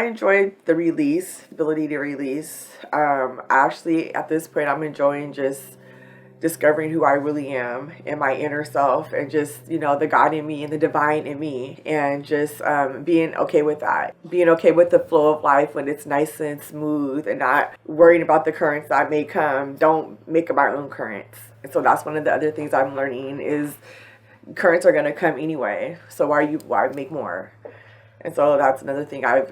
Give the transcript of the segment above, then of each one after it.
enjoy the release, the ability to release. Actually, at this point, I'm enjoying just discovering who I really am and my inner self, and just, the God in me and the divine in me, and just being okay with that. Being okay with the flow of life when it's nice and smooth, and not worrying about the currents that may come. Don't make up our own currents. And so that's one of the other things I'm learning is currents are going to come anyway. So why make more? And so that's another thing I've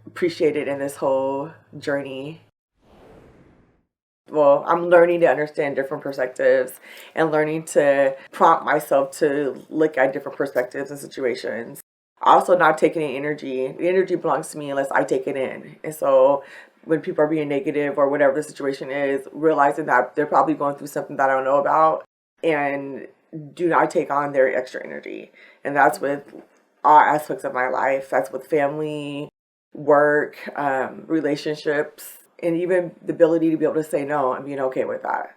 appreciated in this whole journey. Well, I'm learning to understand different perspectives and learning to prompt myself to look at different perspectives and situations. Also, not taking in energy. The energy belongs to me unless I take it in. And so when people are being negative or whatever the situation is, realizing that they're probably going through something that I don't know about, and do not take on their extra energy. And that's with all aspects of my life. That's with family, work, relationships, and even the ability to be able to say no and being okay with that.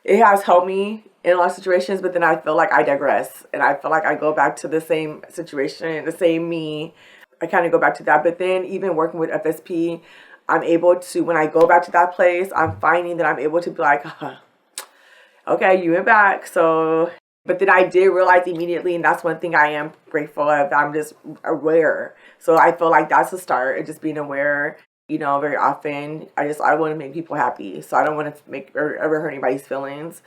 It has helped me in a lot of situations, but then I feel like I digress. And I feel like I go back to the same situation, the same me. I kind of go back to that. But then even working with FSP, I'm able to, when I go back to that place, I'm finding that I'm able to be like, okay, you went back. So, but then I did realize immediately, and that's one thing I am grateful of, that I'm just aware. So I feel like that's a start, and just being aware, very often. I want to make people happy. So I don't want to make or ever hurt anybody's feelings.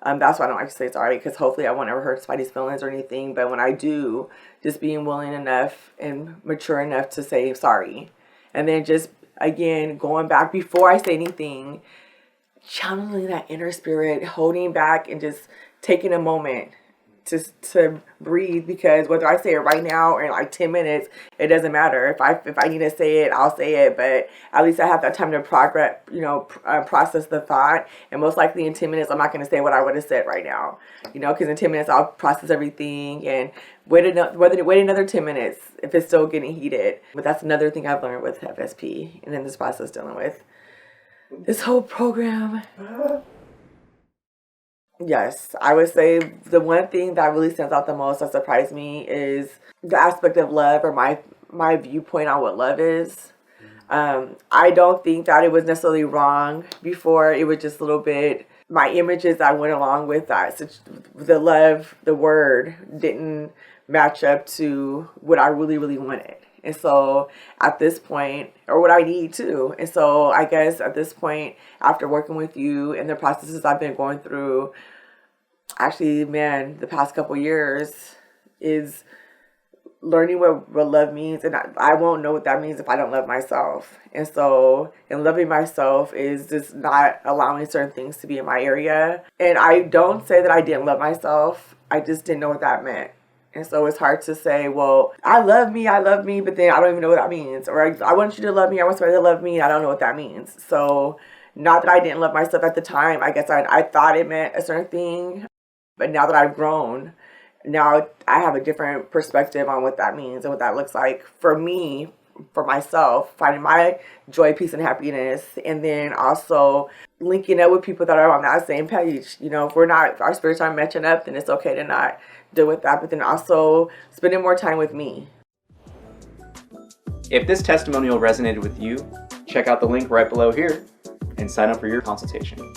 That's why I don't like to say sorry, because hopefully I won't ever hurt somebody's feelings or anything. But when I do, just being willing enough and mature enough to say sorry. And then just, again, going back before I say anything, channeling that inner spirit, holding back and just taking a moment to breathe, because whether I say it right now or in like 10 minutes, it doesn't matter. If I need to say it, I'll say it, but at least I have that time to process the thought. And most likely in 10 minutes, I'm not going to say what I would have said right now, because in 10 minutes, I'll process everything and wait another 10 minutes if it's still getting heated. But that's another thing I've learned with FSP and in this process dealing with this whole program. Yes, I would say the one thing that really stands out the most, that surprised me, is the aspect of love, or my viewpoint on what love is. I don't think that it was necessarily wrong before. It was just a little bit, my images that went along with that. So the love, the word, didn't match up to what I really, really wanted. And so at this point, or what I need too. And so I guess at this point, after working with you and the processes I've been going through, actually, man, the past couple years, is learning what love means. And I won't know what that means if I don't love myself. And so, and loving myself is just not allowing certain things to be in my area. And I don't say that I didn't love myself. I just didn't know what that meant. And so it's hard to say, well, I love me, but then I don't even know what that means. Or I want you to love me, I want somebody to love me, I don't know what that means. So not that I didn't love myself at the time. I guess I thought it meant a certain thing. But now that I've grown, now I have a different perspective on what that means and what that looks like for me, for myself, finding my joy, peace, and happiness. And then also linking up with people that are on that same page. If our spirits aren't matching up, then it's okay to not deal with that. But then also spending more time with me. If this testimonial resonated with you, check out the link right below here and sign up for your consultation.